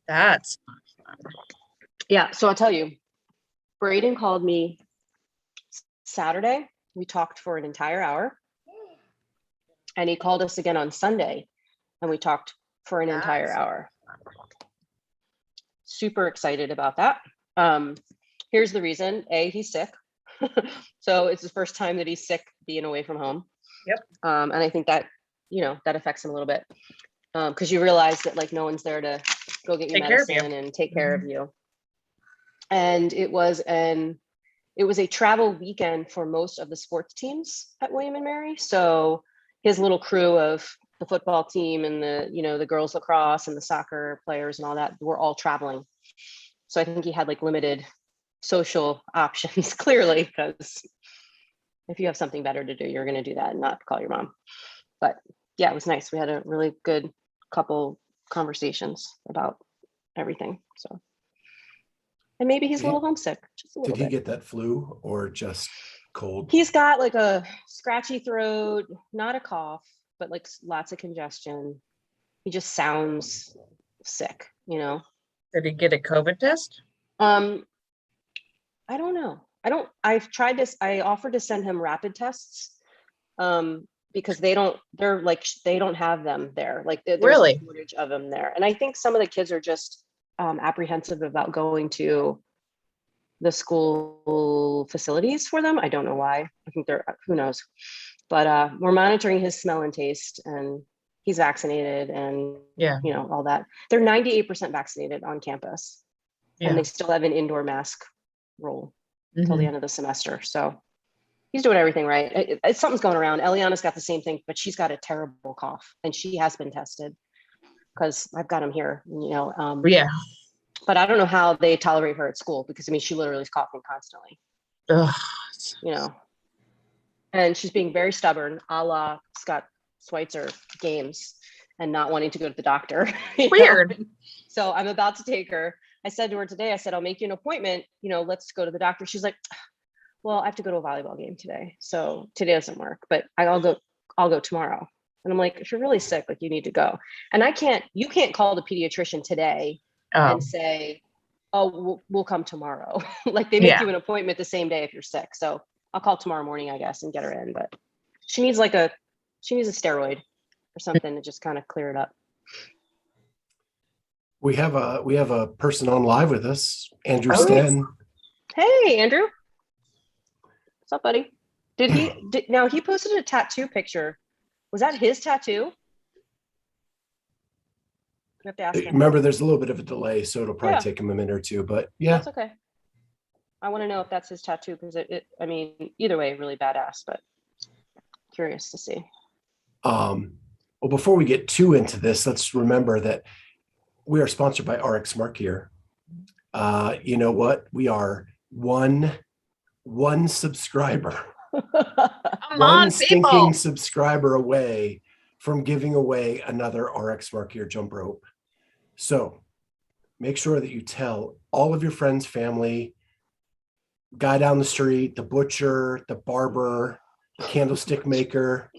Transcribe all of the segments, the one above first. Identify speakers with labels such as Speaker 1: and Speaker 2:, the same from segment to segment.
Speaker 1: That's not fun.
Speaker 2: Yeah. So I'll tell you, Braden called me Saturday. We talked for an entire hour. And he called us again on Sunday and we talked for an entire hour. Super excited about that. Here's the reason. A, he's sick. So it's the first time that he's sick being away from home.
Speaker 1: Yep.
Speaker 2: And I think that, that affects him a little bit. Because you realize that like no one's there to go get you medicine and take care of you. And it was a travel weekend for most of the sports teams at William and Mary. So his little crew of the football team and the girls lacrosse and the soccer players and all that were all traveling. So I think he had like limited social options, clearly, because if you have something better to do, you're going to do that and not call your mom. But yeah, it was nice. We had a really good couple conversations about everything. So, and maybe he's a little homesick. Just a little bit.
Speaker 3: Did he get that flu or just cold?
Speaker 2: He's got like a scratchy throat, not a cough, but like lots of congestion. He just sounds sick,
Speaker 1: Did he get a COVID test?
Speaker 2: I don't know. I've tried this. I offered to send him rapid tests because they don't have them there. Like there's a shortage of them there. And I think some of the kids are just apprehensive about going to the school facilities for them. I don't know why. I think who knows, but we're monitoring his smell and taste, and he's vaccinated and all that. They're 98% vaccinated on campus and they still have an indoor mask rule until the end of the semester. So he's doing everything right. Something's going around. Eliana's got the same thing, but she's got a terrible cough and she has been tested because I've got him here, but I don't know how they tolerate her at school because she literally is coughing constantly. And she's being very stubborn, a la Scott Schweitzer games, and not wanting to go to the doctor.
Speaker 1: Weird.
Speaker 2: So I'm about to take her. I said to her today, I said, I'll make you an appointment, let's go to the doctor. She's like, well, I have to go to a volleyball game today. So today doesn't work, but I'll go tomorrow. And I'm like, if you're really sick, like you need to go. And you can't call the pediatrician today and say, oh, we'll come tomorrow. Like they make you an appointment the same day if you're sick. So I'll call tomorrow morning, I guess, and get her in. But she needs a steroid or something to just kind of clear it up.
Speaker 3: We have a person on live with us, Andrew Sten.
Speaker 2: Hey, Andrew. What's up, buddy? Now he posted a tattoo picture. Was that his tattoo? You have to ask him.
Speaker 3: Remember, there's a little bit of a delay, so it'll probably take him a minute or two, but yeah.
Speaker 2: That's okay. I want to know if that's his tattoo because either way, really badass, but curious to see.
Speaker 3: Well, before we get too into this, let's remember that we are sponsored by RX Smart Gear. You know what? We are one subscriber. One stinking subscriber away from giving away another RX Smart Gear jump rope. So make sure that you tell all of your friends, family, guy down the street, the butcher, the barber, the candlestick maker,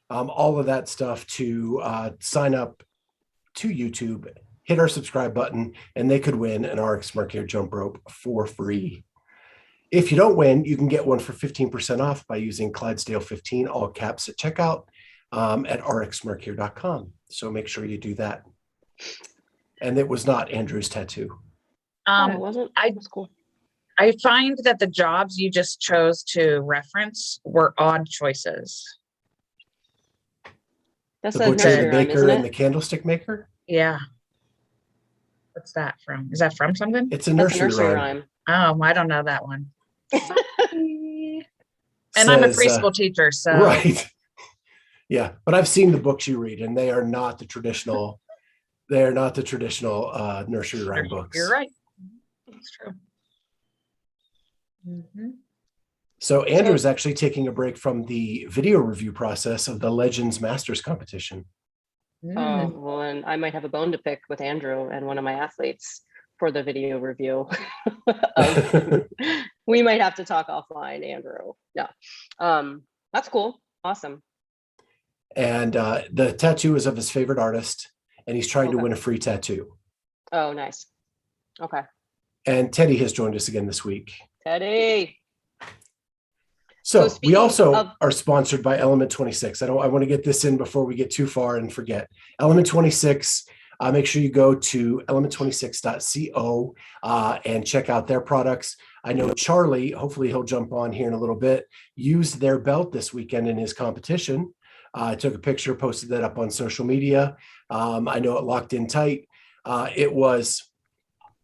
Speaker 3: all of that stuff to sign up to YouTube, hit our subscribe button, and they could win an RX Smart Gear jump rope for free. If you don't win, you can get one for 15% off by using Clydesdale15, all caps at checkout at rxsmartgear.com. So make sure you do that. And it was not Andrew's tattoo.
Speaker 2: It wasn't? That's cool.
Speaker 1: I find that the jobs you just chose to reference were odd choices.
Speaker 2: That's
Speaker 3: the butcher, the baker, and the candlestick maker?
Speaker 1: Yeah. What's that from? Is that from something?
Speaker 3: It's a nursery rhyme.
Speaker 1: Oh, I don't know that one. And I'm a preschool teacher, so.
Speaker 3: Right. Yeah, but I've seen the books you read, and they are not the traditional. They are not the traditional nursery rhyme books.
Speaker 1: You're right. That's true. Mm-hmm.
Speaker 3: So Andrew is actually taking a break from the video review process of the Legends Masters competition.
Speaker 2: Well, and I might have a bone to pick with Andrew and one of my athletes for the video review. We might have to talk offline, Andrew. Yeah, that's cool. Awesome.
Speaker 3: And the tattoo is of his favorite artist, and he's trying to win a free tattoo.
Speaker 2: Oh, nice. Okay.
Speaker 3: And Teddy has joined us again this week.
Speaker 2: Teddy.
Speaker 3: So we also are sponsored by Element 26. I want to get this in before we get too far and forget. Element 26, make sure you go to element26.co and check out their products. I know Charlie, hopefully he'll jump on here in a little bit, used their belt this weekend in his competition. I took a picture, posted that up on social media. I know it locked in tight.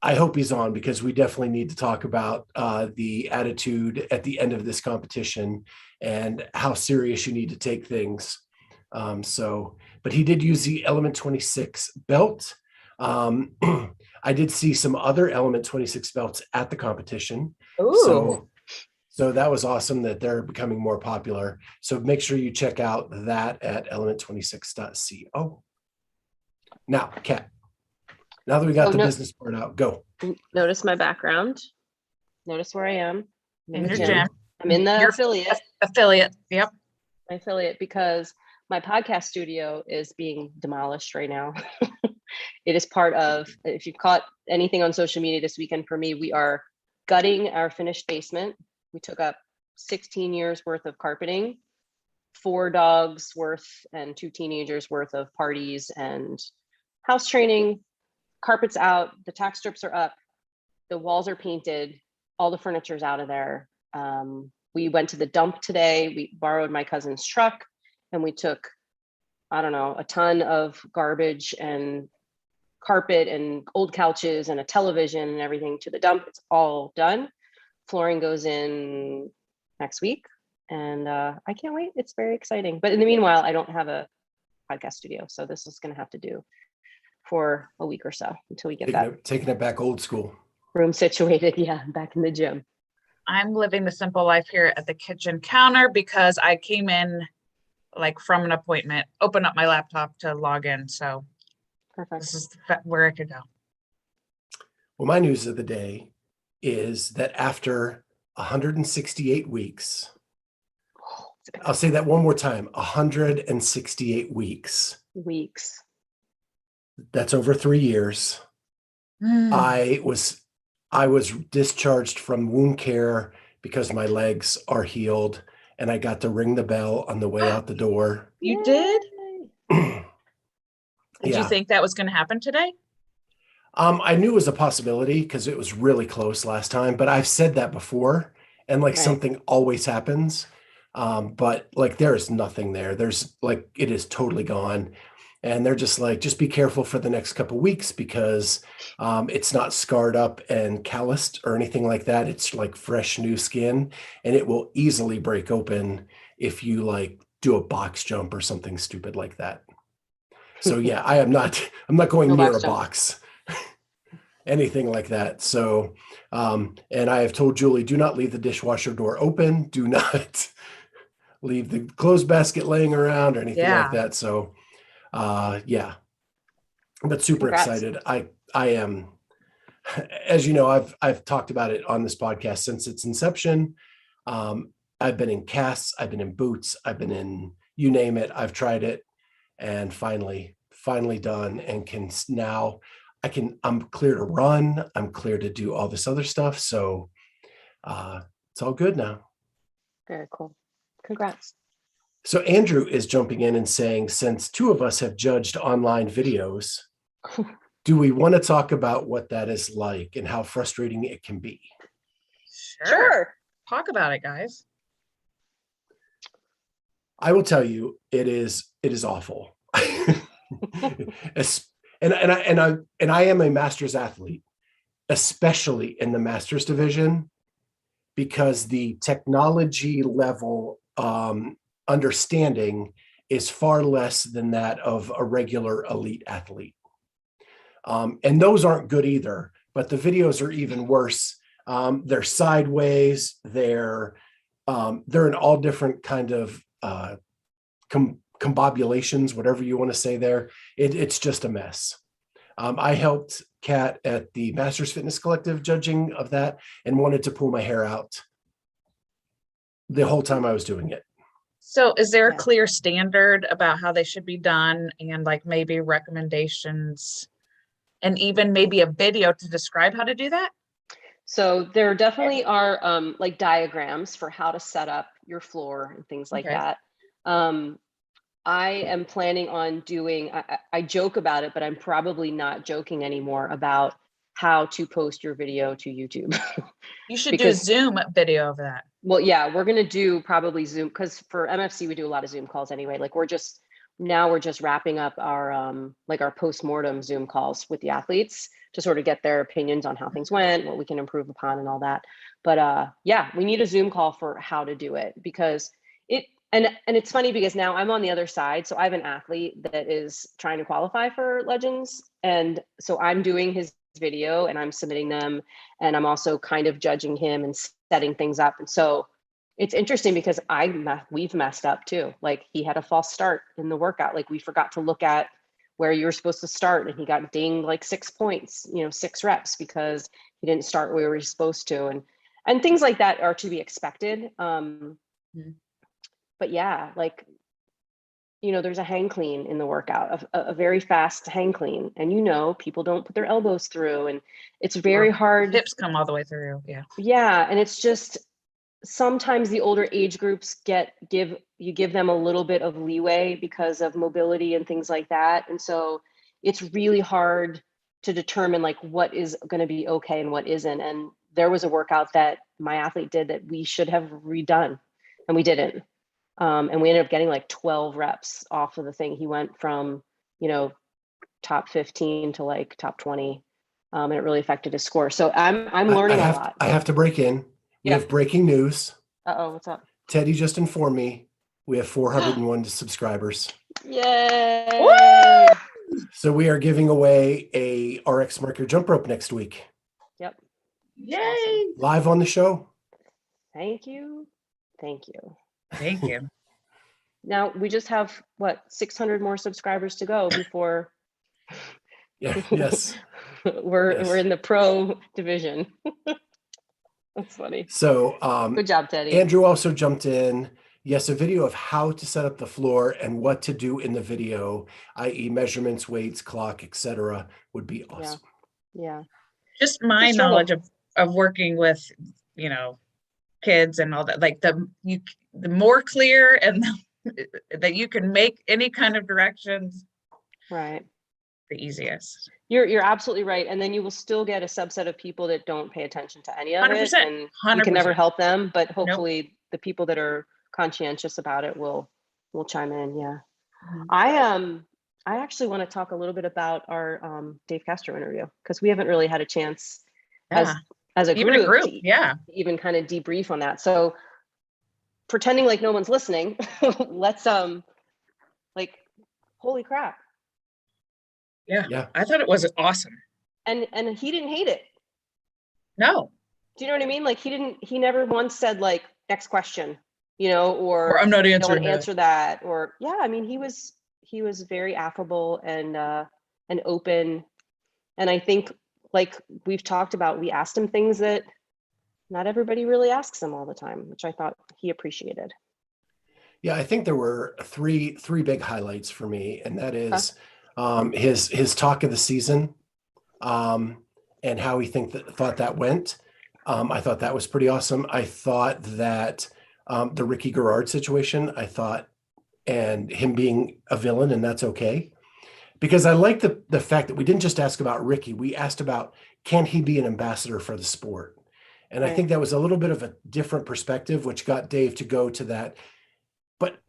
Speaker 3: I hope he's on, because we definitely need to talk about the attitude at the end of this competition and how serious you need to take things. But he did use the Element 26 belt. I did see some other Element 26 belts at the competition.
Speaker 2: Ooh.
Speaker 3: So that was awesome that they're becoming more popular. So make sure you check out that at element26.co. Now, Kat, now that we got the business part out, go.
Speaker 2: Notice my background. Notice where I am.
Speaker 1: In your gym.
Speaker 2: I'm in the affiliate.
Speaker 1: Affiliate. Yep.
Speaker 2: My affiliate, because my podcast studio is being demolished right now. It is part of, if you caught anything on social media this weekend for me, we are gutting our finished basement. We took up 16 years worth of carpeting, 4 dogs worth and 2 teenagers worth of parties and house training. Carpet's out, the tack strips are up, the walls are painted, all the furniture's out of there. We went to the dump today. We borrowed my cousin's truck and we took, I don't know, a ton of garbage and carpet and old couches and a television and everything to the dump. It's all done. Flooring goes in next week and I can't wait. It's very exciting. But in the meanwhile, I don't have a podcast studio. So this is going to have to do for a week or so until we get
Speaker 3: taking it back old school.
Speaker 2: Room situated. Yeah, back in the gym.
Speaker 1: I'm living the simple life here at the kitchen counter because I came in like from an appointment, open up my laptop to log in. So
Speaker 2: perfect.
Speaker 1: This is where I could go.
Speaker 3: Well, my news of the day is that after 168 weeks, I'll say that one more time, 168 weeks. That's over 3 years. I was discharged from wound care because my legs are healed, and I got to ring the bell on the way out the door.
Speaker 1: You did? Did you think that was going to happen today?
Speaker 3: I knew it was a possibility because it was really close last time, but I've said that before, and something always happens. But there is nothing there. There's it is totally gone. And they're just just be careful for the next couple of weeks because it's not scarred up and calloused or anything like that. It's fresh new skin, and it will easily break open if you do a box jump or something stupid like that. So yeah, I'm not going near a box, anything like that. So, and I have told Julie, do not leave the dishwasher door open. Do not leave the clothes basket laying around or anything like that. So, yeah, but super excited. I am, as you know, I've talked about it on this podcast since its inception. I've been in casts, I've been in boots, I've been in, you name it. I've tried it, and finally done, and I'm clear to run. I'm clear to do all this other stuff. So, it's all good now.
Speaker 2: Very cool. Congrats.
Speaker 3: So Andrew is jumping in and saying, since 2 of us have judged online videos, do we want to talk about what that is like and how frustrating it can be?
Speaker 2: Sure.
Speaker 1: Talk about it, guys.
Speaker 3: I will tell you, it is awful. and I am a master's athlete, especially in the master's division, because the technology level understanding is far less than that of a regular elite athlete. And those aren't good either, but the videos are even worse. They're sideways. They're in all different kind of combobulations, whatever you want to say there. It's just a mess. I helped Kat at the Masters Fitness Collective judging of that and wanted to pull my hair out the whole time I was doing it.
Speaker 1: So is there a clear standard about how they should be done and maybe recommendations and even maybe a video to describe how to do that?
Speaker 2: So there definitely are like diagrams for how to set up your floor and things like that. I am planning on doing, I joke about it, but I'm probably not joking anymore about how to post your video to YouTube.
Speaker 1: You should do a Zoom video of that.
Speaker 2: Well, yeah, we're going to do probably Zoom, because for MFC, we do a lot of Zoom calls anyway. Like we're just wrapping up our like our post-mortem Zoom calls with the athletes to sort of get their opinions on how things went, what we can improve upon and all that. But yeah, we need a Zoom call for how to do it, because and it's funny because now I'm on the other side. So I have an athlete that is trying to qualify for Legends. And so I'm doing his video and I'm submitting them. And I'm also kind of judging him and setting things up. And so it's interesting because we've messed up too. Like he had a false start in the workout. Like we forgot to look at where you were supposed to start, and he got dinged like 6 points, 6 reps, because he didn't start where we were supposed to. And things like that are to be expected. But yeah, like, there's a hang clean in the workout, a very fast hang clean. And people don't put their elbows through, and it's very hard.
Speaker 1: Hips come all the way through. Yeah.
Speaker 2: Yeah. And it's just, sometimes the older age groups give them a little bit of leeway because of mobility and things like that. And so it's really hard to determine like what is going to be okay and what isn't. And there was a workout that my athlete did that we should have redone, and we didn't. And we ended up getting like 12 reps off of the thing. He went from, top 15 to like top 20. And it really affected his score. So I'm learning a lot.
Speaker 3: I have to break in. We have breaking news.
Speaker 2: Uh-oh, what's up?
Speaker 3: Teddy just informed me we have 401 subscribers.
Speaker 2: Yay!
Speaker 1: Woo!
Speaker 3: So we are giving away a RX Mark Your Jump Rope next week.
Speaker 2: Yep.
Speaker 1: Yay!
Speaker 2: Awesome.
Speaker 3: Live on the show.
Speaker 2: Thank you. Thank you.
Speaker 1: Thank you.
Speaker 2: Now we just have 600 more subscribers to go before.
Speaker 3: Yes.
Speaker 2: We're in the pro division. That's funny.
Speaker 3: So
Speaker 2: good job, Teddy.
Speaker 3: Andrew also jumped in. Yes, a video of how to set up the floor and what to do in the video, i.e. measurements, weights, clock, etc., would be awesome.
Speaker 2: Yeah.
Speaker 1: Just my knowledge of working with, kids and all that, like the more clear and that you can make any kind of directions.
Speaker 2: Right.
Speaker 1: The easiest.
Speaker 2: You're absolutely right. And then you will still get a subset of people that don't pay attention to any of
Speaker 1: 100%,
Speaker 2: it. And
Speaker 1: 100%.
Speaker 2: you can never help them, but hopefully the people that are conscientious about it will chime in. Yeah. Mm-hmm. I actually want to talk a little bit about our Dave Castro interview, because we haven't really had a chance as a group to even kind of debrief on that. So pretending like no one's listening, let's holy crap.
Speaker 1: Yeah. I thought it was awesome.
Speaker 2: And he didn't hate it.
Speaker 1: No.
Speaker 2: Do you know what I mean? Like he never once said like, next question, or
Speaker 1: I'm not answering
Speaker 2: don't answer that. Or I mean, he was very affable and open. And I think, like we've talked about, we asked him things that not everybody really asks him all the time, which I thought he appreciated.
Speaker 3: Yeah, I think there were three big highlights for me, and that is his talk of the season, and how he thought that went. I thought that was pretty awesome. I thought that the Ricky Garrard situation, and him being a villain, and that's okay. Because I like the fact that we didn't just ask about Ricky, we asked about, can he be an ambassador for the sport? And I think that was a little bit of a different perspective, which got Dave to go to that. But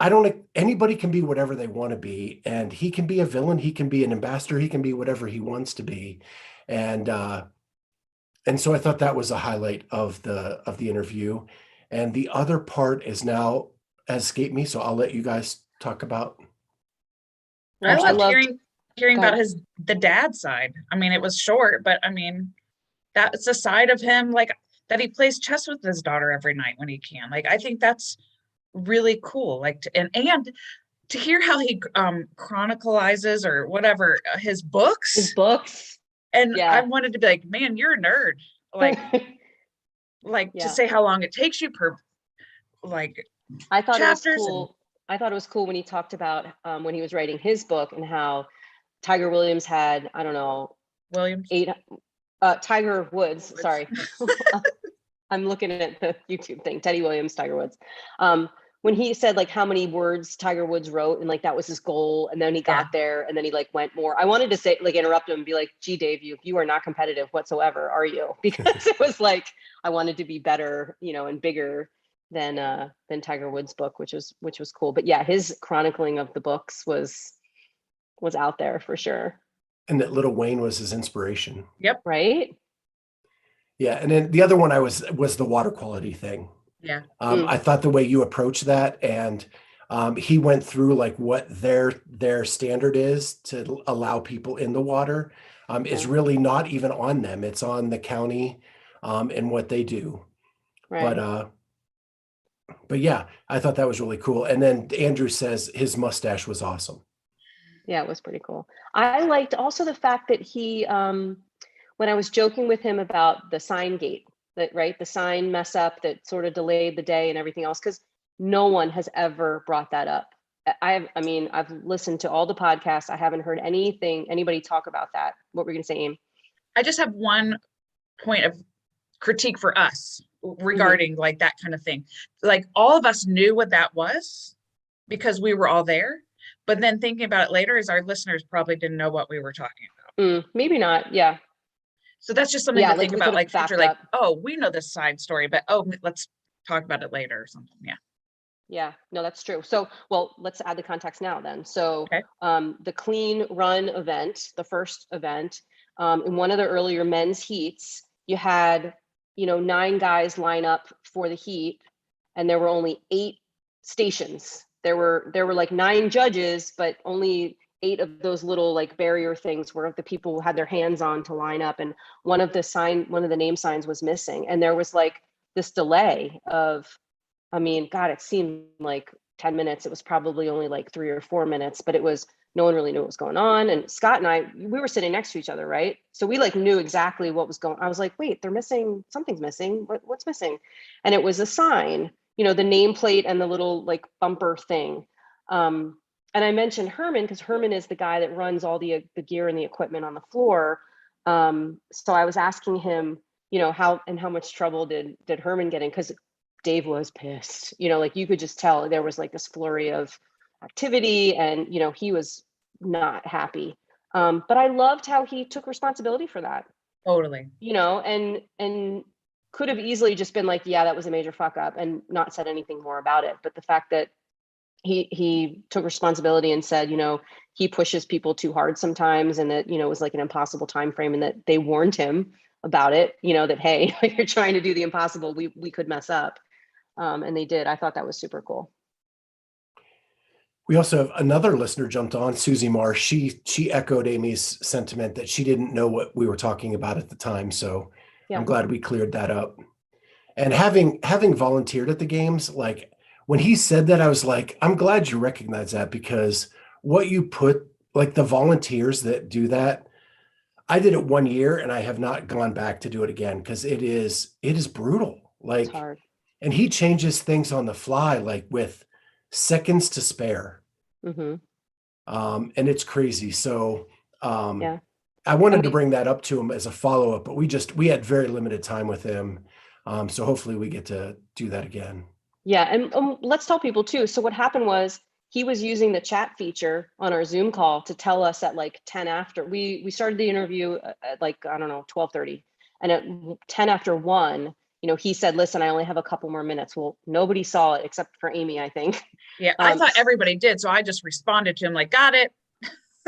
Speaker 3: anybody can be whatever they want to be. And he can be a villain. He can be an ambassador. He can be whatever he wants to be. And so I thought that was a highlight of the interview. And the other part is now has escaped me. So I'll let you guys talk about.
Speaker 1: I loved hearing about the dad side. I mean, it was short, but I mean, that's a side of him, like that he plays chess with his daughter every night when he can. Like, I think that's really cool. Like, and to hear how he chronicalizes or whatever his books. And I wanted to be like, man, you're a nerd. Like, to say how long it takes you per
Speaker 2: I thought
Speaker 1: chapters.
Speaker 2: It was cool. I thought it was cool when he talked about when he was writing his book and how Tiger Williams had,
Speaker 1: Williams?
Speaker 2: Tiger Woods. Sorry. I'm looking at the YouTube thing. Teddy Williams, Tiger Woods. When he said like how many words Tiger Woods wrote and like that was his goal, and then he got there and then he like went more. I wanted to say like interrupt him and be like, gee, Dave, you are not competitive whatsoever, are you? Because it was like I wanted to be better, and bigger than Tiger Woods' book, which was cool. But yeah, his chronicling of the books was out there for sure.
Speaker 3: And that Little Wayne was his inspiration.
Speaker 1: Yep.
Speaker 2: Right.
Speaker 3: Yeah, and then the other one was the water quality thing.
Speaker 1: Yeah.
Speaker 3: I thought the way you approached that, and he went through like what their standard is to allow people in the water is really not even on them. It's on the county and what they do. Right. But yeah, I thought that was really cool. And then Andrew says his mustache was awesome.
Speaker 2: Yeah, it was pretty cool. I liked also the fact that he, when I was joking with him about the Signgate, the sign mess up that sort of delayed the day and everything else, because no one has ever brought that up. I've listened to all the podcasts. I haven't heard anybody talk about that. What were you going to say, Aim?
Speaker 1: I just have one point of critique for us regarding like that kind of thing. Like all of us knew what that was because we were all there. But then thinking about it later is our listeners probably didn't know what we were talking about.
Speaker 2: Maybe not. Yeah.
Speaker 1: So that's just something to think about, like future, like, oh, we know this side story, but let's talk about it later or something. Yeah.
Speaker 2: Yeah, no, that's true. So, well, let's add the context now then. So the clean run event, the first event, in one of the earlier men's heats, you had, 9 guys line up for the heat, and there were only 8 stations. There were like 9 judges, but only 8 of those little like barrier things where the people had their hands on to line up, and one of the name signs was missing, and there was like this delay of, God, it seemed like 10 minutes. It was probably only like 3 or 4 minutes, but no one really knew what was going on. And Scott and I, we were sitting next to each other, right? So we like knew exactly what was going on. I was like, wait, something's missing. What's missing? And it was a sign, the nameplate and the little like bumper thing. And I mentioned Herman because Herman is the guy that runs all the gear and the equipment on the floor. So I was asking him, how much trouble did Herman get in? Because Dave was pissed, like you could just tell there was like this flurry of activity and, he was not happy. But I loved how he took responsibility for that.
Speaker 1: Totally.
Speaker 2: And could have easily just been like, yeah, that was a major fuck up and not said anything more about it. But the fact that he took responsibility and said, he pushes people too hard sometimes, and that, it was like an impossible time frame, and that they warned him about it, that, hey, you're trying to do the impossible, we could mess up. And they did. I thought that was super cool.
Speaker 3: We also have another listener jumped on, Susie Marsh. She echoed Amy's sentiment that she didn't know what we were talking about at the time. So yeah. I'm glad we cleared that up. And having volunteered at the games, like when he said that, I was like, I'm glad you recognize that, because what you put, like the volunteers that do that, I did it 1 year and I have not gone back to do it again, because it is brutal. Like, it's hard. And he changes things on the fly, like with seconds to spare. Mm-hmm. And it's crazy. So yeah. I wanted to bring that up to him as a follow-up, but we had very limited time with him. So hopefully we get to do that again.
Speaker 2: Yeah. And let's tell people too. So what happened was he was using the chat feature on our Zoom call to tell us at like 10 after. We started the interview at like, 12:30. And at 10 after 1, he said, listen, I only have a couple more minutes. Well, nobody saw it except for Amy, I think.
Speaker 1: Yeah, I thought everybody did. So I just responded to him like, got it.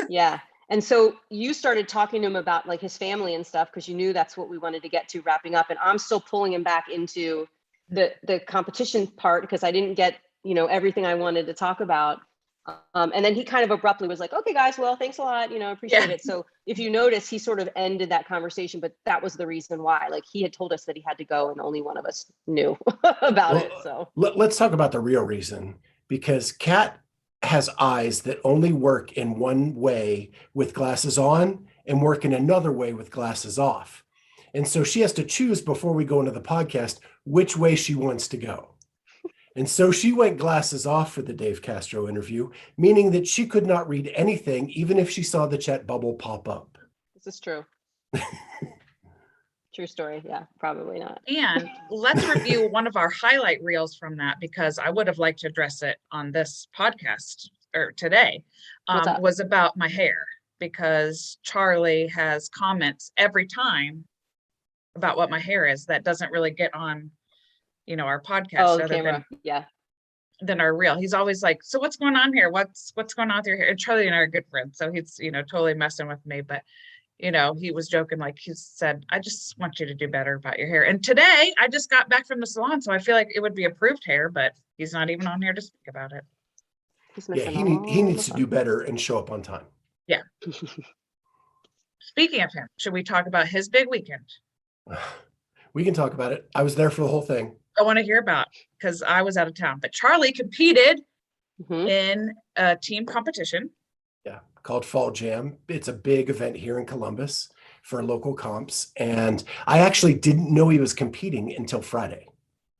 Speaker 2: Yeah. And so you started talking to him about like his family and stuff, because you knew that's what we wanted to get to wrapping up. And I'm still pulling him back into the competition part, because I didn't get, everything I wanted to talk about. And then he kind of abruptly was like, okay, guys, well, thanks a lot. Appreciate it. So if you notice, he sort of ended that conversation, but that was the reason why. Like, he had told us that he had to go and only one of us knew about it. So
Speaker 3: let's talk about the real reason, because Kat has eyes that only work in one way with glasses on and work in another way with glasses off. And so she has to choose before we go into the podcast which way she wants to go. And so she went glasses off for the Dave Castro interview, meaning that she could not read anything, even if she saw the chat bubble pop up.
Speaker 2: This is true. True story. Yeah, probably not.
Speaker 1: And let's review one of our highlight reels from that, because I would have liked to address it on this podcast or today. Was about my hair, because Charlie has comments every time about what my hair is that doesn't really get on, our podcast than our reel. He's always like, so what's going on here? What's going on with your hair? And Charlie and I are good friends, so he's, totally messing with me. But, he was joking, like he said, I just want you to do better about your hair. And today I just got back from the salon, so I feel like it would be approved hair, but he's not even on here to speak about it.
Speaker 3: Yeah, he needs to do better and show up on time.
Speaker 1: Yeah. Speaking of him, should we talk about his big weekend?
Speaker 3: We can talk about it. I was there for the whole thing.
Speaker 1: I want to hear about, because I was out of town, but Charlie competed in a team competition.
Speaker 3: Yeah, called Fall Jam. It's a big event here in Columbus for local comps. And I actually didn't know he was competing until Friday.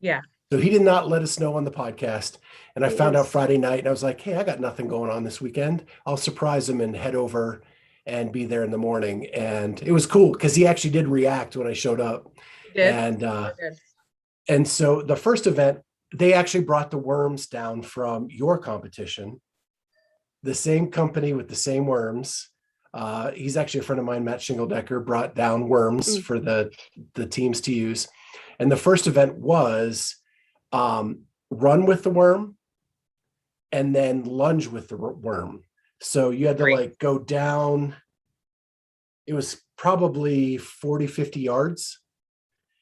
Speaker 1: Yeah.
Speaker 3: So he did not let us know on the podcast. And I found out Friday night, and I was like, hey, I got nothing going on this weekend. I'll surprise him and head over and be there in the morning. And it was cool because he actually did react when I showed up. And so the first event, they actually brought the worms down from your competition, the same company with the same worms. He's actually a friend of mine, Matt Shingledecker, brought down worms for the teams to use. And the first event was run with the worm and then lunge with the worm. So you had to go down. It was probably 40, 50 yards.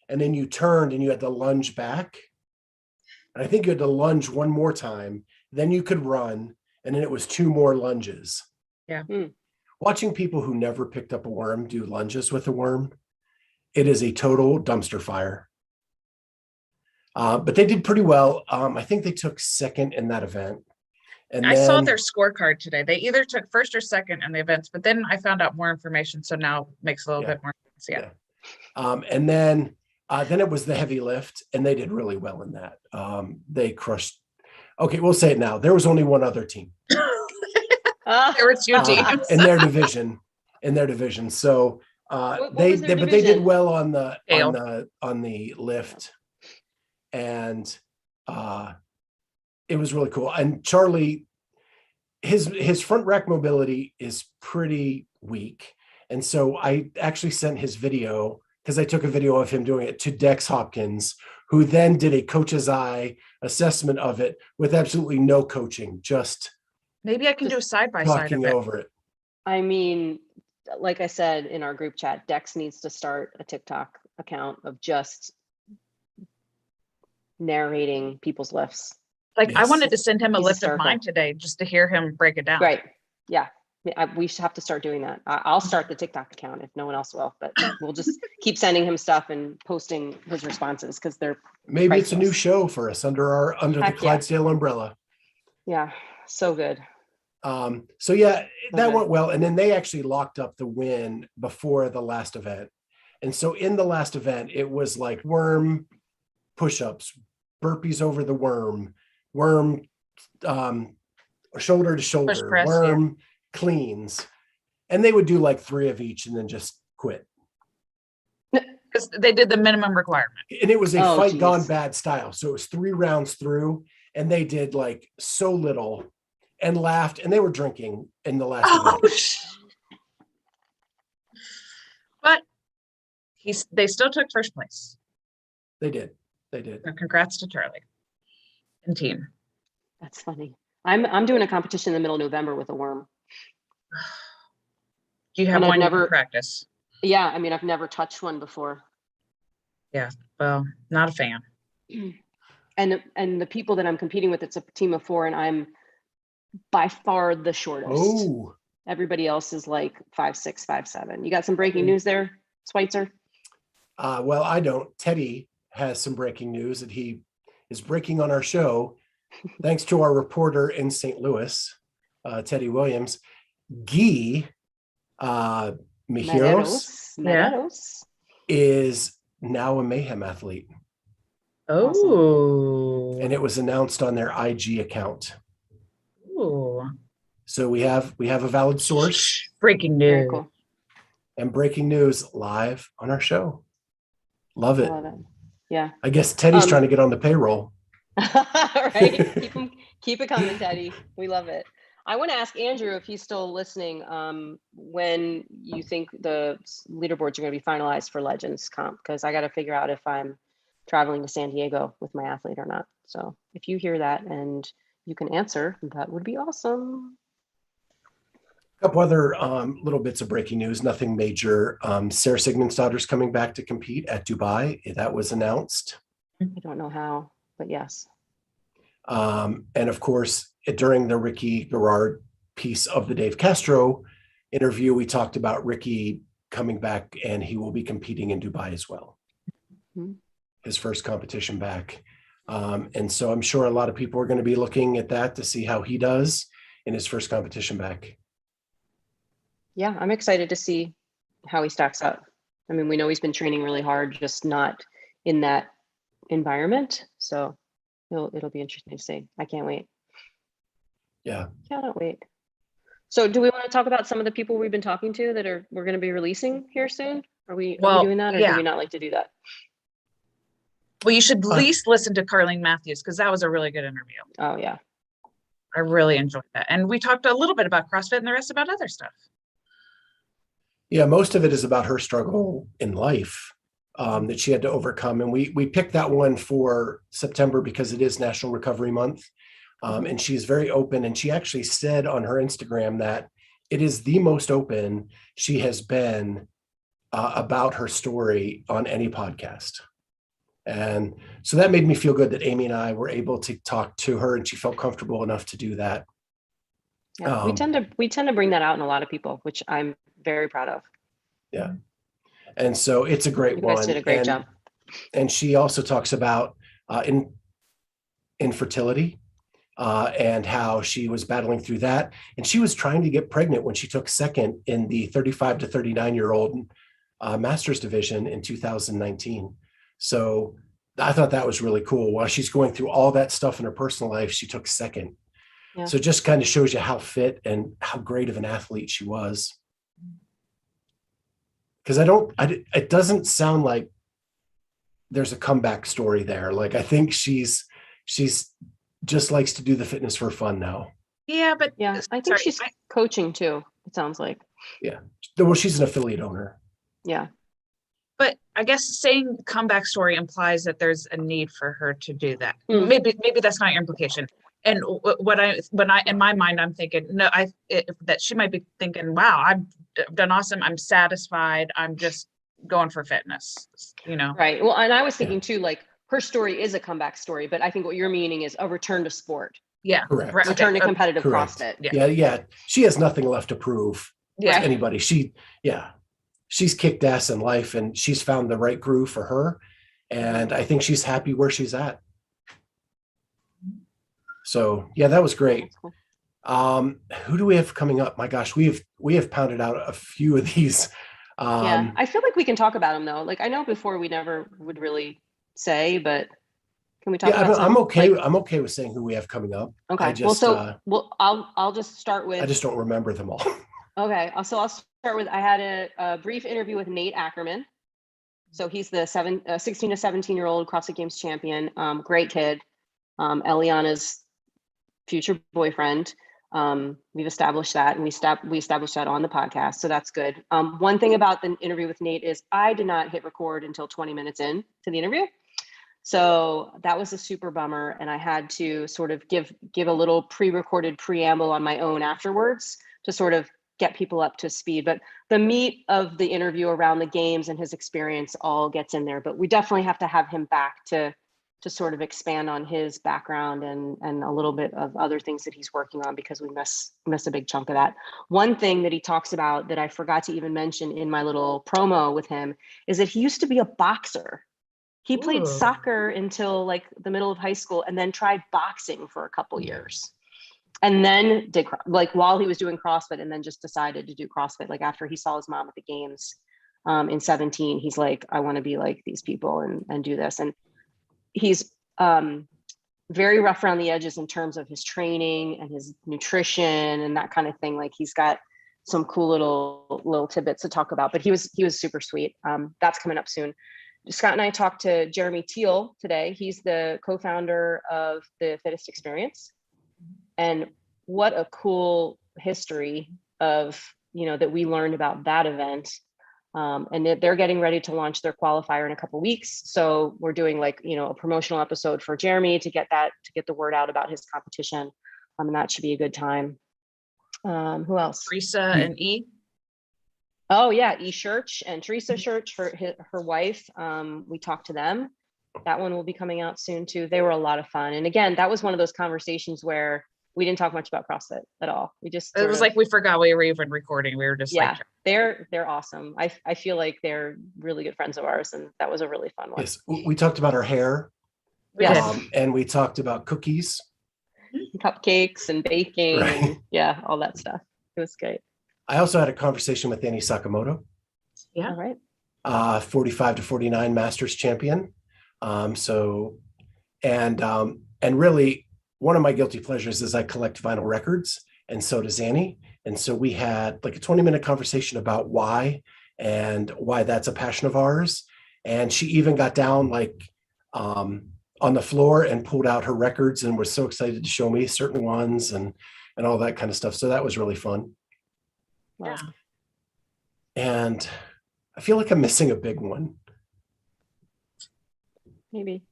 Speaker 3: And then you turned and you had to lunge back. And I think you had to lunge one more time. Then you could run. And then it was 2 more lunges.
Speaker 1: Yeah.
Speaker 3: Watching people who never picked up a worm do lunges with a worm, it is a total dumpster fire. But they did pretty well. I think they took second in that event. And
Speaker 1: I saw their scorecard today. They either took first or second in the events, but then I found out more information. So now it makes a little bit more sense. Yeah.
Speaker 3: And then it was the heavy lift, and they did really well in that. They crushed. Okay, we'll say it now. There was only one other team.
Speaker 1: There were 2 teams
Speaker 3: in their division. So they did well on the lift, and it was really cool. And Charlie, his front rack mobility is pretty weak, and so I actually sent his video, because I took a video of him doing it, to Dex Hopkins, who then did a coach's eye assessment of it with absolutely no coaching, just
Speaker 1: maybe I can do a side-by-side
Speaker 3: talking over it.
Speaker 2: I mean, like I said in our group chat, Dex needs to start a TikTok account of just narrating people's lifts.
Speaker 1: I wanted to send him a lift of mine today just to hear him break it down.
Speaker 2: Right. Yeah. We should have to start doing that. I'll start the TikTok account if no one else will, but we'll just keep sending him stuff and posting his responses, because they're
Speaker 3: maybe
Speaker 2: priceless.
Speaker 3: It's a new show for us under the Clydesdale umbrella.
Speaker 2: Yeah, so good.
Speaker 3: That went well. And then they actually locked up the win before the last event. And so in the last event, it was like worm push-ups, burpees over the worm shoulder to shoulder,
Speaker 1: press,
Speaker 3: worm cleans, and they would do like 3 of each and then just quit.
Speaker 1: Because they did the minimum requirement.
Speaker 3: And it was a fight gone bad style. So it was 3 rounds through, and they did like so little and laughed, and they were drinking in the last event.
Speaker 1: But they still took first place.
Speaker 3: They did. So
Speaker 1: congrats to Charlie and team.
Speaker 2: That's funny. I'm doing a competition in the middle of November with a worm.
Speaker 1: Do you have one you can practice?
Speaker 2: Yeah, I mean, I've never touched one before.
Speaker 1: Yeah, well, not a fan.
Speaker 2: And the people that I'm competing with, it's a team of 4, and I'm by far the shortest.
Speaker 3: Oh.
Speaker 2: Everybody else is like 5'6", 5'7". You got some breaking news there, Schweitzer?
Speaker 3: Well, I don't. Teddy has some breaking news that he is breaking on our show, thanks to our reporter in St. Louis, Teddy Williams. Guy
Speaker 2: Medeiros
Speaker 3: is now a Mayhem Athlete.
Speaker 1: Oh.
Speaker 3: Awesome. And it was announced on their IG account.
Speaker 1: Oh.
Speaker 3: So we have a valid source.
Speaker 1: Breaking news.
Speaker 2: Cool.
Speaker 3: and breaking news live on our show. Love it.
Speaker 2: Yeah.
Speaker 3: I guess Teddy's trying to get on the payroll.
Speaker 2: Right. Keep it coming, Teddy. We love it. I want to ask Andrew, if he's still listening, when you think the leaderboards are going to be finalized for Legends Comp, because I got to figure out if I'm traveling to San Diego with my athlete or not. So if you hear that and you can answer, that would be awesome.
Speaker 3: A couple other little bits of breaking news, nothing major. Sarah Sigmundsdottir's coming back to compete at Dubai. That was announced.
Speaker 2: I don't know how, but yes.
Speaker 3: And of course, during the Ricky Garard piece of the Dave Castro interview, we talked about Ricky coming back, and he will be competing in Dubai as well. Mm-hmm. His first competition back. And so I'm sure a lot of people are going to be looking at that to see how he does in his first competition back.
Speaker 2: Yeah, I'm excited to see how he stacks up. I mean, we know he's been training really hard, just not in that environment. So it'll be interesting to see. I can't wait.
Speaker 3: Yeah.
Speaker 2: Cannot wait. So do we want to talk about some of the people we've been talking to that we're going to be releasing here soon? Are we doing that, or do we not like to do that?
Speaker 1: Well, you should at least listen to Carlene Matthews, because that was a really good interview.
Speaker 2: Oh, yeah.
Speaker 1: I really enjoyed that. And we talked a little bit about CrossFit and the rest about other stuff.
Speaker 3: Yeah, most of it is about her struggle in life that she had to overcome. And we picked that one for September because it is National Recovery Month. And she's very open. And she actually said on her Instagram that it is the most open she has been about her story on any podcast. And so that made me feel good that Amy and I were able to talk to her, and she felt comfortable enough to do that.
Speaker 2: Yeah, we tend to bring that out in a lot of people, which I'm very proud of.
Speaker 3: Yeah. And so it's a great one. You guys
Speaker 2: did a great job.
Speaker 3: And she also talks about infertility and how she was battling through that. And she was trying to get pregnant when she took second in the 35 to 39-year-old Masters division in 2019. So I thought that was really cool. While she's going through all that stuff in her personal life, she took second. Yeah. So it just kind of shows you how fit and how great of an athlete she was. Because it doesn't sound like there's a comeback story there. Like, I think she's just likes to do the fitness for fun now.
Speaker 1: Yeah, but
Speaker 2: yeah, I think she's coaching too, it sounds like.
Speaker 3: Yeah. Well, she's an affiliate owner.
Speaker 2: Yeah.
Speaker 1: But I guess saying comeback story implies that there's a need for her to do that. Maybe that's not your implication. And when I in my mind, I'm thinking, that she might be thinking, wow, I've done awesome. I'm satisfied. I'm just going for fitness,
Speaker 2: Right. Well, and I was thinking too, like, her story is a comeback story, but I think what you're meaning is a return to sport.
Speaker 1: Yeah.
Speaker 3: Correct.
Speaker 2: Return to competitive CrossFit.
Speaker 3: Yeah. She has nothing left to prove to anybody. She's kicked ass in life, and she's found the right groove for her. And I think she's happy where she's at. So yeah, that was great. Who do we have coming up? My gosh, we have pounded out a few of these.
Speaker 2: I feel like we can talk about them though. Like, I know before we never would really say, but can we talk about
Speaker 3: I'm okay. Like, I'm okay with saying who we have coming up.
Speaker 2: Okay. I'll just start with.
Speaker 3: I just don't remember them all.
Speaker 2: Okay. So I'll start with, I had a brief interview with Nate Ackerman. So he's the 16 to 17-year-old CrossFit Games champion. Great kid. Eliana's future boyfriend. We've established that, and we established that on the podcast. So that's good. One thing about the interview with Nate is I did not hit record until 20 minutes in to the interview. So that was a super bummer. And I had to sort of give a little pre-recorded preamble on my own afterwards to sort of get people up to speed. But the meat of the interview around the games and his experience all gets in there. But we definitely have to have him back to sort of expand on his background and a little bit of other things that he's working on, because we miss a big chunk of that. One thing that he talks about that I forgot to even mention in my little promo with him is that he used to be a boxer. He played soccer until like the middle of high school, and then tried boxing for a couple years. And then did while he was doing CrossFit, and then just decided to do CrossFit. Like, after he saw his mom at the games in 17, he's like, I want to be like these people and do this. And he's very rough around the edges in terms of his training and his nutrition and that kind of thing. Like, he's got some cool little tidbits to talk about, but he was super sweet. That's coming up soon. Scott and I talked to Jeremy Teal today. He's the co-founder of the Fittest Experience. And what a cool history of, that we learned about that event. And they're getting ready to launch their qualifier in a couple of weeks. So we're doing a promotional episode for Jeremy to get the word out about his competition. And that should be a good time. Who else?
Speaker 1: Teresa and E.
Speaker 2: Oh yeah, E. Church and Teresa Church, her wife. We talked to them. That one will be coming out soon too. They were a lot of fun. And again, that was one of those conversations where we didn't talk much about CrossFit at all.
Speaker 1: It was like we forgot we were even recording. We were just
Speaker 2: they're awesome. I feel like they're really good friends of ours, and that was a really fun one.
Speaker 3: Yes, we talked about our hair.
Speaker 2: Yes.
Speaker 3: And we talked about cookies,
Speaker 2: cupcakes, and baking,
Speaker 3: right.
Speaker 2: And all that stuff. It was great.
Speaker 3: I also had a conversation with Annie Sakamoto.
Speaker 2: Yeah. All right.
Speaker 3: 45 to 49 Masters champion. And really, one of my guilty pleasures is I collect vinyl records, and so does Annie. And so we had like a 20-minute conversation about why that's a passion of ours. And she even got down on the floor and pulled out her records and was so excited to show me certain ones and all that kind of stuff. So that was really fun.
Speaker 2: Wow.
Speaker 3: And I feel like I'm missing a big one.
Speaker 2: Maybe.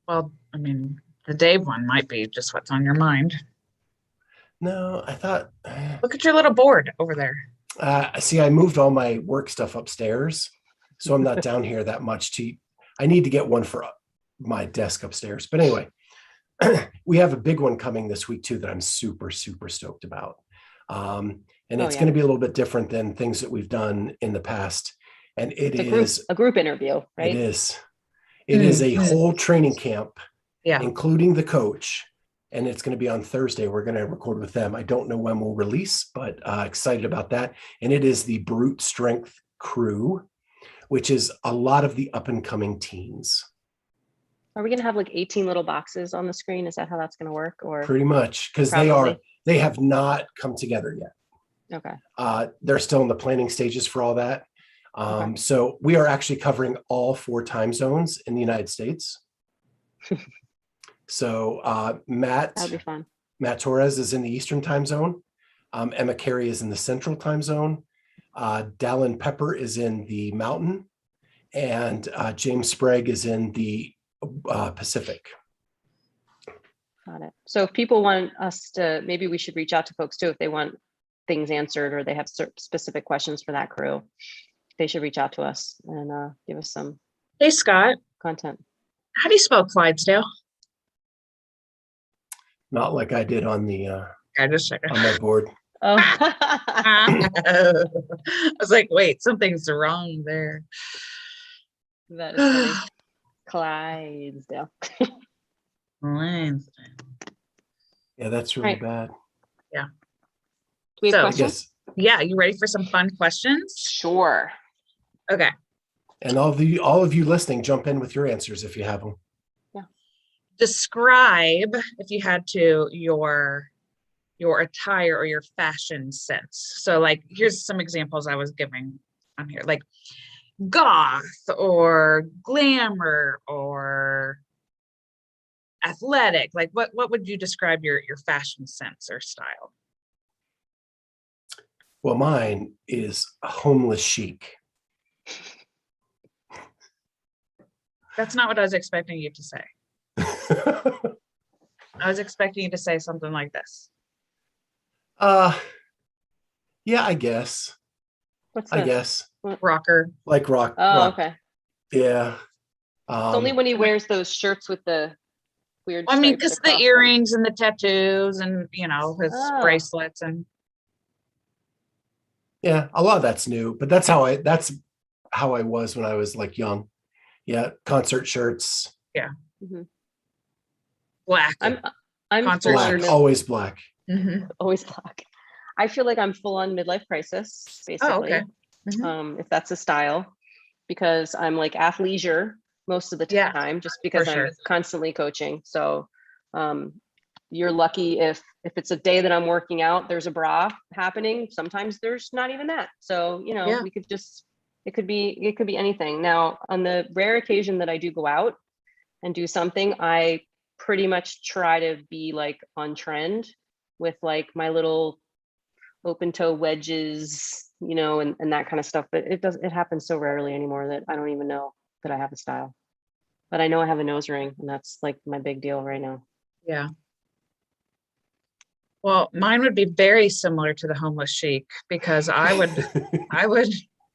Speaker 1: Well, I mean, the Dave one might be just what's on your mind.
Speaker 3: No, I thought.
Speaker 1: Look at your little board over there.
Speaker 3: See, I moved all my work stuff upstairs, so I'm not down here that much. I need to get one for my desk upstairs. But anyway, we have a big one coming this week too that I'm super, super stoked about. And it's going to be a little bit different than things that we've done in the past. And it's
Speaker 2: a group interview, right?
Speaker 3: It is. It is a whole training camp, including the coach. And it's going to be on Thursday. We're going to record with them. I don't know when we'll release, but excited about that. And it is the Brute Strength crew, which is a lot of the up and coming teens.
Speaker 2: Are we going to have 18 little boxes on the screen? Is that how that's going to work? Or
Speaker 3: pretty much, because they have not come together yet.
Speaker 2: Okay.
Speaker 3: They're still in the planning stages for all that.
Speaker 2: Okay.
Speaker 3: So we are actually covering all 4 time zones in the United States. So
Speaker 2: that'll be fun.
Speaker 3: Matt Torres is in the Eastern time zone. Emma Carey is in the Central time zone. Dallin Pepper is in the Mountain, and James Sprague is in the Pacific.
Speaker 2: Got it. So if people want us to, maybe we should reach out to folks too if they want things answered or they have specific questions for that crew. They should reach out to us and give us some.
Speaker 1: Hey, Scott.
Speaker 2: Content.
Speaker 1: How do you spell Clydesdale?
Speaker 3: Not like I did on the
Speaker 1: I just checked
Speaker 3: on my board.
Speaker 2: Oh.
Speaker 1: I was like, wait, something's wrong there.
Speaker 2: That is funny. Clydesdale.
Speaker 3: Yeah, that's really bad.
Speaker 1: Yeah.
Speaker 2: Do we have questions?
Speaker 1: Yeah, you ready for some fun questions?
Speaker 2: Sure.
Speaker 1: Okay.
Speaker 3: And all of you listening, jump in with your answers if you have them.
Speaker 2: Yeah.
Speaker 1: Describe, if you had to, your attire or your fashion sense. So here's some examples I was giving on here, like goth or glamour or athletic. What would you describe your fashion sense or style?
Speaker 3: Well, mine is homeless chic.
Speaker 1: That's not what I was expecting you to say. I was expecting you to say something like this.
Speaker 3: Yeah, I guess.
Speaker 2: What's that?
Speaker 3: I guess.
Speaker 1: Rocker.
Speaker 3: Like rock.
Speaker 2: Oh,
Speaker 3: rock.
Speaker 2: okay.
Speaker 3: Yeah.
Speaker 2: It's only when he wears those shirts with the weird.
Speaker 1: I mean, because the earrings and the tattoos and his bracelets and.
Speaker 3: Yeah, a lot of that's new, but that's how I was when I was young. Yeah, concert shirts.
Speaker 1: Yeah.
Speaker 2: Mm-hmm.
Speaker 1: Black.
Speaker 2: I'm
Speaker 1: concert
Speaker 3: black,
Speaker 1: shirts.
Speaker 3: always black.
Speaker 1: Mm-hmm.
Speaker 2: Always black. I feel like I'm full on midlife crisis, basically.
Speaker 1: Oh, okay. Mm-hmm.
Speaker 2: If that's a style, because I'm athleisure most of the time, just because I'm constantly coaching. So you're lucky if it's a day that I'm working out, there's a bra happening. Sometimes there's not even that. So, you know, we could just, it could be anything. Now, on the rare occasion that I do go out and do something, I pretty much try to be like on trend with like my little open toe wedges, you know, and that kind of stuff. But it happens so rarely anymore that I don't even know that I have a style. But I know I have a nose ring, and that's like my big deal right now.
Speaker 1: Yeah. Well, mine would be very similar to the homeless chic, because I would,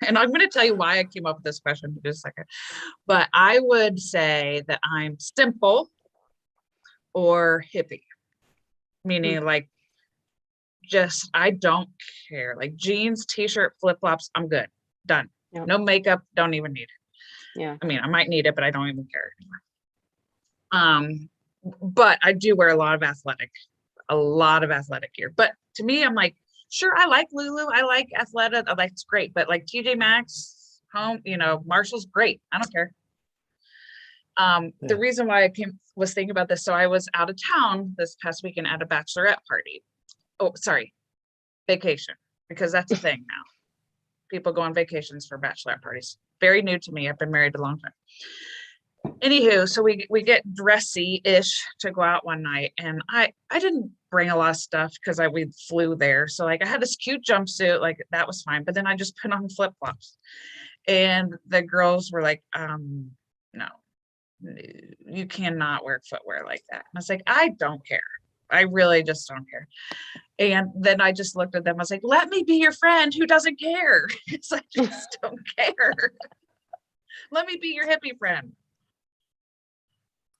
Speaker 1: and I'm going to tell you why I came up with this question in just a second, but I would say that I'm simple or hippie, meaning like, just, I don't care, like jeans, t-shirt, flip-flops, I'm good, done.
Speaker 2: Yep.
Speaker 1: No makeup, don't even need it.
Speaker 2: Yeah.
Speaker 1: I mean, I might need it, but I don't even care anymore. But I do wear a lot of athletic gear. But to me, I'm like, sure, I like Lulu, I like Athleta, that's great. But like TJ Maxx, home, you know, Marshall's great. I don't care. The reason why I was thinking about this, so I was out of town this past weekend at a bachelorette party. Oh, sorry, vacation, because that's a thing now. People go on vacations for bachelorette parties. Very new to me. I've been married a long time. Anywho, so we get dressy-ish to go out one night, and I didn't bring a lot of stuff because we flew there. So like I had this cute jumpsuit, like that was fine. But then I just put on flip-flops, and the girls were like, no, you cannot wear footwear like that. And I was like, I don't care. I really just don't care. And then I just looked at them. I was like, let me be your friend who doesn't care. It's like, I just don't care. Let me be your hippie friend.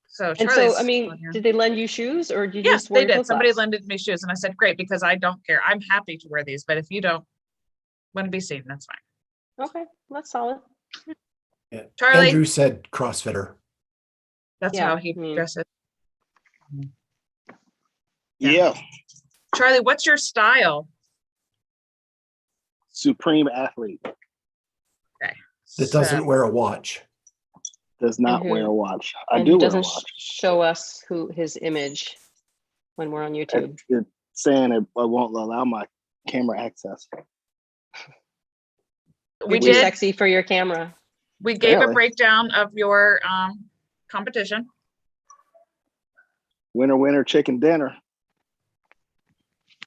Speaker 1: So,
Speaker 2: I mean, did they lend you shoes, or did you
Speaker 1: yes,
Speaker 2: just wear
Speaker 1: they did.
Speaker 2: flip-flops?
Speaker 1: Somebody lended me shoes, and I said, great, because I don't care. I'm happy to wear these, but if you don't want to be seen, that's fine.
Speaker 2: Okay, that's solid.
Speaker 3: Yeah.
Speaker 1: Charlie.
Speaker 3: Andrew said CrossFitter.
Speaker 1: That's how he dresses.
Speaker 4: Yeah.
Speaker 1: Charlie, what's your style?
Speaker 4: Supreme athlete.
Speaker 1: Okay.
Speaker 3: That doesn't wear a watch.
Speaker 4: Does not wear a watch. I
Speaker 2: and
Speaker 4: do
Speaker 2: who
Speaker 4: wear a
Speaker 2: doesn't
Speaker 4: watch.
Speaker 2: show us his image when we're on YouTube.
Speaker 4: It's saying it won't allow my camera access.
Speaker 2: You're too sexy for your camera.
Speaker 1: We gave a breakdown of your competition.
Speaker 4: Winner, chicken dinner.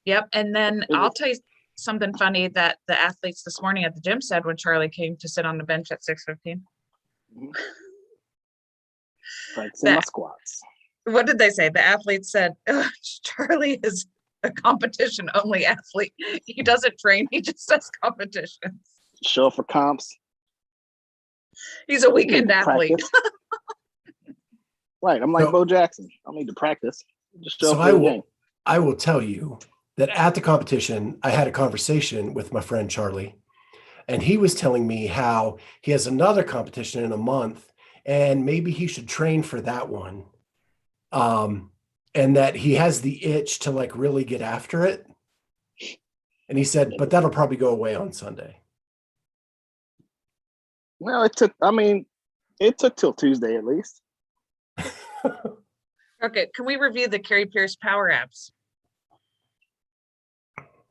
Speaker 1: Yep. And then I'll tell you something funny that the athletes this morning at the gym said when Charlie came to sit on the bench at 6:15.
Speaker 4: Practicing my squats.
Speaker 1: What did they say? The athletes said, Charlie is a competition only athlete. He doesn't train, he just does competitions.
Speaker 4: Show up for comps.
Speaker 1: He's a weekend athlete.
Speaker 4: Right. I'm like Bo Jackson. I don't need to practice. Just show up for the game.
Speaker 3: I will tell you that at the competition, I had a conversation with my friend Charlie, and he was telling me how he has another competition in a month, and maybe he should train for that one. And that he has the itch to like really get after it. And he said, but that'll probably go away on Sunday.
Speaker 4: Well, it took till Tuesday at least.
Speaker 1: Okay, can we review the Carrie Pierce power apps?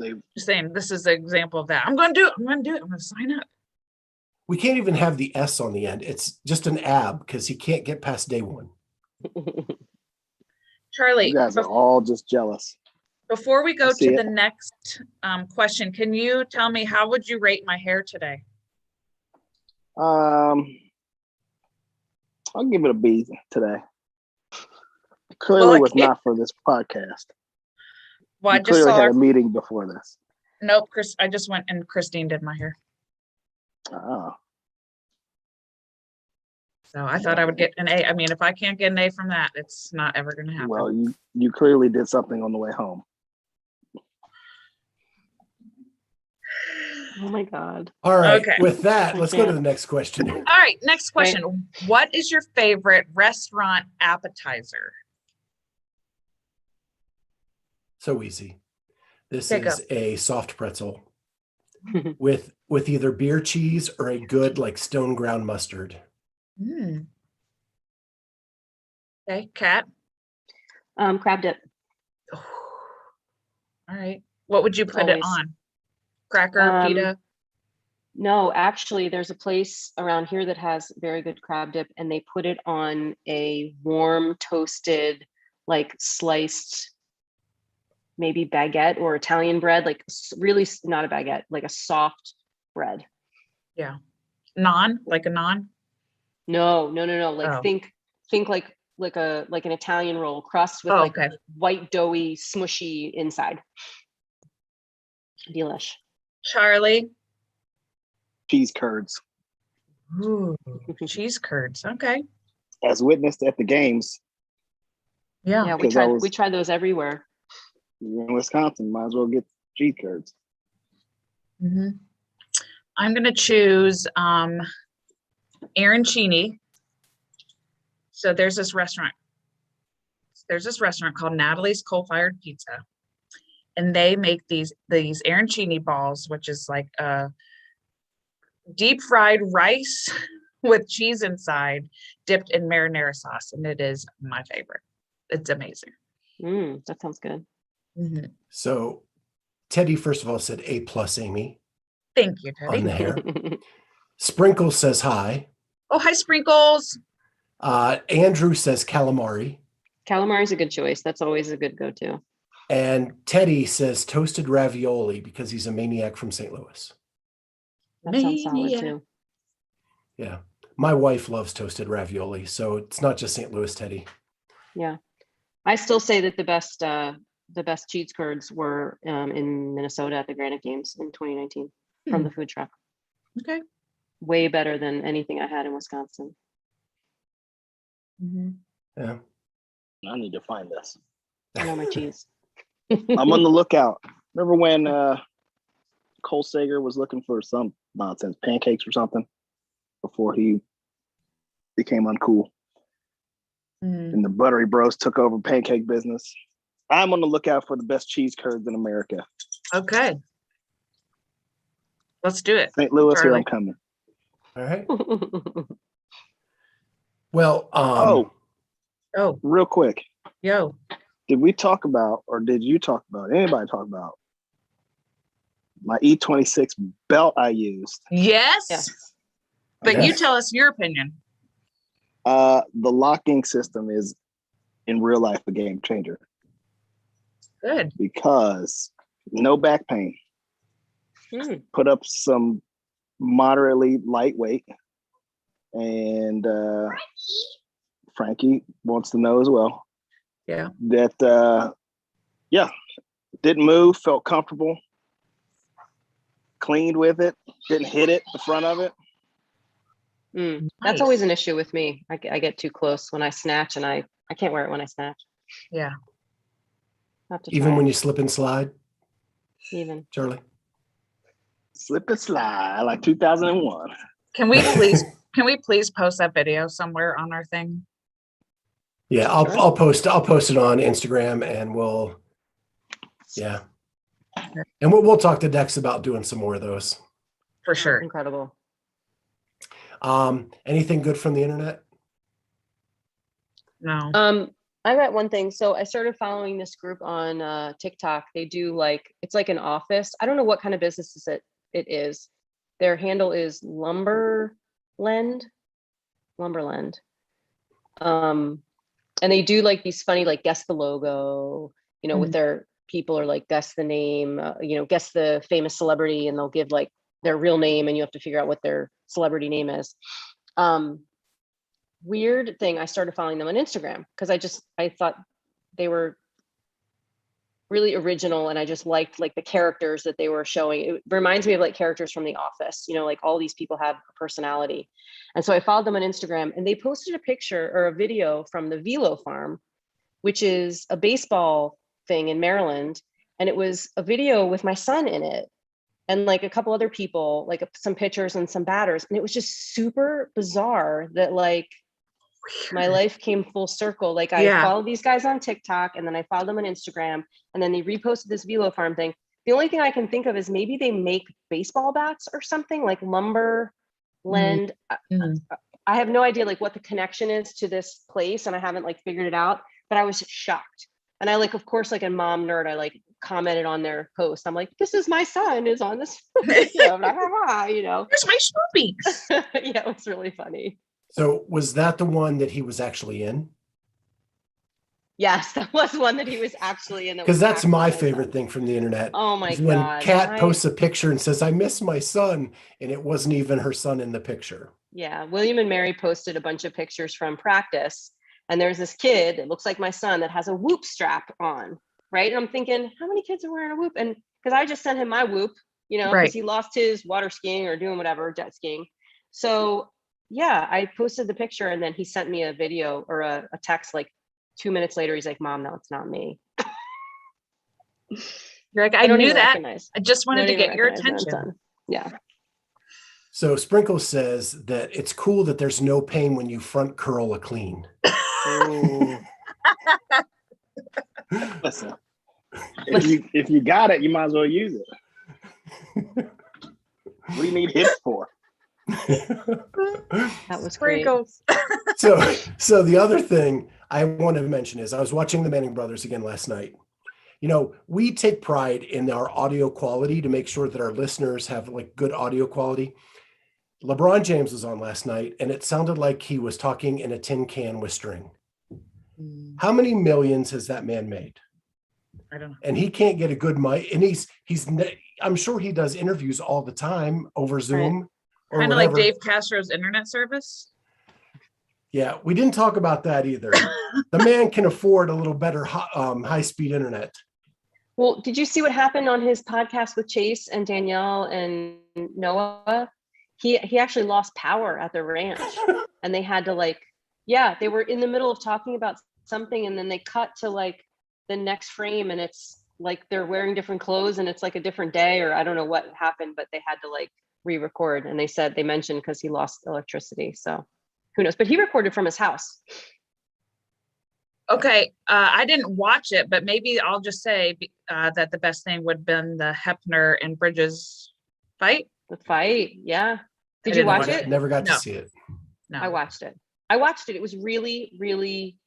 Speaker 1: Just saying, this is an example of that. I'm going to do it. I'm going to sign up.
Speaker 3: We can't even have the S on the end. It's just an ab because he can't get past day one.
Speaker 1: Charlie,
Speaker 4: you guys are all just jealous.
Speaker 1: Before we go to the next question, can you tell me how would you rate my hair today?
Speaker 4: I'll give it a B today. Clearly was not for this podcast.
Speaker 1: Well, I just
Speaker 4: clearly
Speaker 1: saw
Speaker 4: had a meeting before this.
Speaker 1: Nope, I just went and Christine did my hair.
Speaker 4: Oh.
Speaker 1: So I thought I would get an A. I mean, if I can't get an A from that, it's not ever going to happen.
Speaker 4: Well, you clearly did something on the way home.
Speaker 2: Oh my God.
Speaker 3: All right. Okay. With that, let's go to the next question.
Speaker 1: All right. Next question. Right. What is your favorite restaurant appetizer?
Speaker 3: So easy. This is a soft pretzel with either beer cheese or a good like stone ground mustard.
Speaker 1: Okay, Kat.
Speaker 2: Crab dip.
Speaker 1: All right. What would you put it on? Cracker, pita?
Speaker 2: No, actually, there's a place around here that has very good crab dip, and they put it on a warm, toasted, like sliced, maybe baguette or Italian bread, like really not a baguette, like a soft bread.
Speaker 1: Yeah. Naan, like a naan?
Speaker 2: No. Like think like an Italian roll crust with white doughy smushy inside. Delish.
Speaker 1: Charlie?
Speaker 4: Cheese curds.
Speaker 1: Ooh, cheese curds. Okay.
Speaker 4: As witnessed at the games.
Speaker 2: Yeah, we tried those everywhere.
Speaker 4: You're in Wisconsin, might as well get cheese curds.
Speaker 1: Mm-hmm. I'm gonna choose arancini. So there's this restaurant called Natalie's Coal Fired Pizza, and they make these arancini balls, which is like deep fried rice with cheese inside, dipped in marinara sauce, and it is my favorite. It's amazing.
Speaker 2: That sounds good.
Speaker 1: Mm-hmm.
Speaker 3: So Teddy, first of all, said A+, Amy.
Speaker 1: Thank you, Teddy.
Speaker 3: On the hair. Sprinkles says hi.
Speaker 1: Oh, hi, Sprinkles.
Speaker 3: Andrew says calamari.
Speaker 2: Calamari is a good choice. That's always a good go-to.
Speaker 3: And Teddy says toasted ravioli because he's a maniac from St. Louis.
Speaker 2: That sounds solid too.
Speaker 3: Yeah. My wife loves toasted ravioli, so it's not just St. Louis, Teddy.
Speaker 2: Yeah. I still say that the best cheese curds were in Minnesota at the Granite Games in 2019 from the food truck.
Speaker 1: Okay.
Speaker 2: Way better than anything I had in Wisconsin.
Speaker 1: Mm-hmm.
Speaker 3: Yeah.
Speaker 4: I need to find this.
Speaker 2: I know my cheese.
Speaker 4: I'm on the lookout. Remember when Cole Sager was looking for some nonsense, pancakes or something, before he became uncool? And the Buttery Bros took over pancake business. I'm on the lookout for the best cheese curds in America.
Speaker 1: Okay. Let's do it.
Speaker 4: St. Louis, here I'm coming.
Speaker 3: All right. Well,
Speaker 4: real quick.
Speaker 1: Yo.
Speaker 4: Did we talk about, or did you talk about, anybody talk about my E26 belt I used?
Speaker 1: Yes. But you tell us your opinion.
Speaker 4: The locking system is in real life a game changer.
Speaker 1: Good.
Speaker 4: Because no back pain. Put up some moderately lightweight, and Frankie wants to know as well.
Speaker 1: Yeah.
Speaker 4: That didn't move, felt comfortable, cleaned with it, didn't hit it, the front of it.
Speaker 2: Nice. That's always an issue with me. I get too close when I snatch, and I can't wear it when I snatch.
Speaker 1: Yeah.
Speaker 3: Even when you slip and slide?
Speaker 2: Even.
Speaker 3: Charlie?
Speaker 4: Slip and slide like 2001.
Speaker 1: Can we please post that video somewhere on our thing?
Speaker 3: Yeah, I'll post it on Instagram, and we'll and we'll talk to Dex about doing some more of those.
Speaker 1: For sure.
Speaker 2: Incredible.
Speaker 3: Anything good from the internet?
Speaker 2: No. I got one thing. So I started following this group on TikTok. They do it's like an office. I don't know what kind of business it is. Their handle is Lumberland. And they do these funny, guess the logo, with their people, or guess the name, guess the famous celebrity, and they'll give their real name, and you have to figure out what their celebrity name is. Weird thing, I started following them on Instagram because I thought they were really original, and I just liked the characters that they were showing. It reminds me of characters from The Office, all these people have a personality. And so I followed them on Instagram, and they posted a picture or a video from the Velo Farm, which is a baseball thing in Maryland. And it was a video with my son in it, and a couple other people, some pitchers and some batters. And it was just super bizarre that my life came full circle. I followed these guys on TikTok, and then I followed them on Instagram, and then they reposted this Velo Farm thing. The only thing I can think of is maybe they make baseball bats or something, like Lumberland. I have no idea what the connection is to this place, and I haven't figured it out, but I was shocked. And I of course, a mom nerd, I commented on their post. I'm like, this is my son is on this. There's my
Speaker 1: Snoopy.
Speaker 2: Yeah, it was really funny.
Speaker 3: So was that the one that he was actually in?
Speaker 2: Yes, that was one that he was actually in.
Speaker 3: Because that's my favorite thing from the internet.
Speaker 2: Oh my God.
Speaker 3: When Kat posts a picture and says, I miss my son, and it wasn't even her son in the picture.
Speaker 2: Yeah, William and Mary posted a bunch of pictures from practice, and there's this kid that looks like my son that has a Whoop strap on, right? And I'm thinking, how many kids are wearing a Whoop? And because I just sent him my Whoop, because he lost his water skiing or doing whatever, jet skiing. So yeah, I posted the picture, and then he sent me a video or a text like 2 minutes later. He's like, Mom, no, it's not me.
Speaker 1: You're like, I knew that. I just wanted to get your attention.
Speaker 2: Yeah.
Speaker 3: So Sprinkle says that it's cool that there's no pain when you front curl a clean.
Speaker 4: Listen, if you got it, you might as well use it. What do you need hips for?
Speaker 2: That was great.
Speaker 3: So the other thing I want to mention is I was watching the Manning brothers again last night. We take pride in our audio quality to make sure that our listeners have like good audio quality. LeBron James was on last night, and it sounded like he was talking in a tin can with string. How many millions has that man made?
Speaker 1: I don't know.
Speaker 3: And he can't get a good mic. And I'm sure he does interviews all the time over Zoom.
Speaker 1: Right. Kind of like Dave Castro's internet service.
Speaker 3: Yeah, we didn't talk about that either. The man can afford a little better high-speed internet.
Speaker 2: Well, did you see what happened on his podcast with Chase and Danielle and Noah? He actually lost power at the ranch, and they had to they were in the middle of talking about something, and then they cut to like the next frame, and it's like they're wearing different clothes, and it's like a different day, or I don't know what happened, but they had to like re-record, and they mentioned because he lost electricity. So who knows? But he recorded from his house.
Speaker 1: Okay, I didn't watch it, but maybe I'll just say that the best thing would have been the Hefner and Bridges fight.
Speaker 2: The fight, yeah. Did you watch it?
Speaker 3: Never got to see it.
Speaker 2: No, I watched it. It was really, really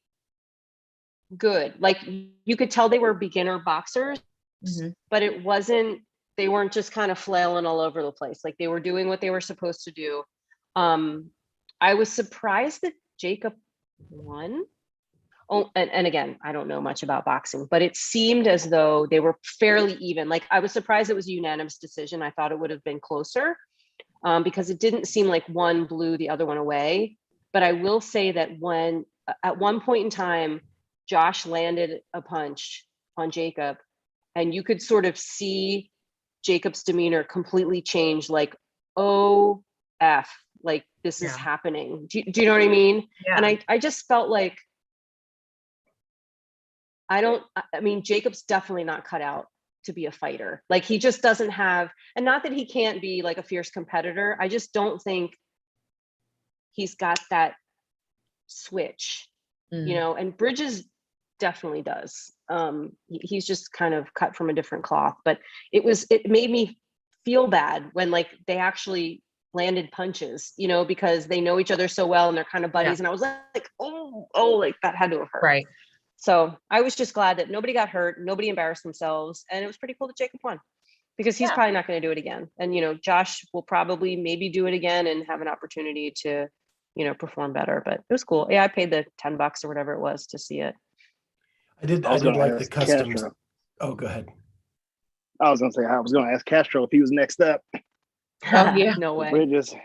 Speaker 2: good. Like you could tell they were beginner boxers, but they weren't just kind of flailing all over the place. Like they were doing what they were supposed to do. I was surprised that Jacob won. Oh, and again, I don't know much about boxing, but it seemed as though they were fairly even. Like I was surprised it was a unanimous decision. I thought it would have been closer because it didn't seem like one blew the other one away. But I will say that when at one point in time, Josh landed a punch on Jacob, and you could sort of see Jacob's demeanor completely change, like, oh, F, like this is happening. Do you know what I mean? Yeah. And I just felt like, Jacob's definitely not cut out to be a fighter. Like he just doesn't have, and not that he can't be like a fierce competitor. I just don't think he's got that switch, and Bridges definitely does. He's just kind of cut from a different cloth, but it made me feel bad when like they actually landed punches, because they know each other so well and they're kind of buddies. And I was like, oh, like that had to have hurt.
Speaker 1: Right.
Speaker 2: So I was just glad that nobody got hurt, nobody embarrassed themselves. And it was pretty cool that Jacob won because he's probably not going to do it again. And, Josh will probably maybe do it again and have an opportunity to, perform better, but it was cool. Yeah. I paid the $10 or whatever it was to see it.
Speaker 3: I did like the customs. Oh, go ahead.
Speaker 4: I was going to ask Castro if he was next up.
Speaker 2: Oh, yeah. No way.
Speaker 4: Bridges.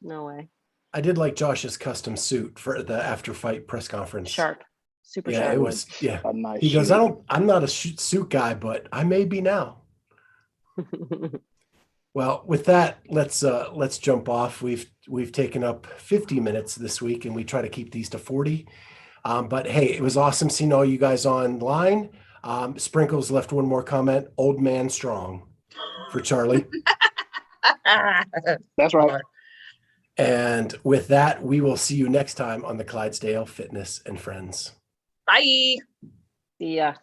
Speaker 2: No way.
Speaker 3: I did like Josh's custom suit for the after fight press conference.
Speaker 2: Sharp. Super sharp.
Speaker 3: Yeah, it was. Yeah.
Speaker 4: A nice
Speaker 3: he goes,
Speaker 4: suit.
Speaker 3: I'm not a suit guy, but I may be now. Well, with that, let's jump off. We've taken up 50 minutes this week, and we try to keep these to 40. But hey, it was awesome seeing all you guys online. Sprinkles left one more comment. Old man strong for Charlie.
Speaker 4: That's right.
Speaker 3: And with that, we will see you next time on the Clydesdale Fitness and Friends.
Speaker 1: Bye.
Speaker 2: See ya.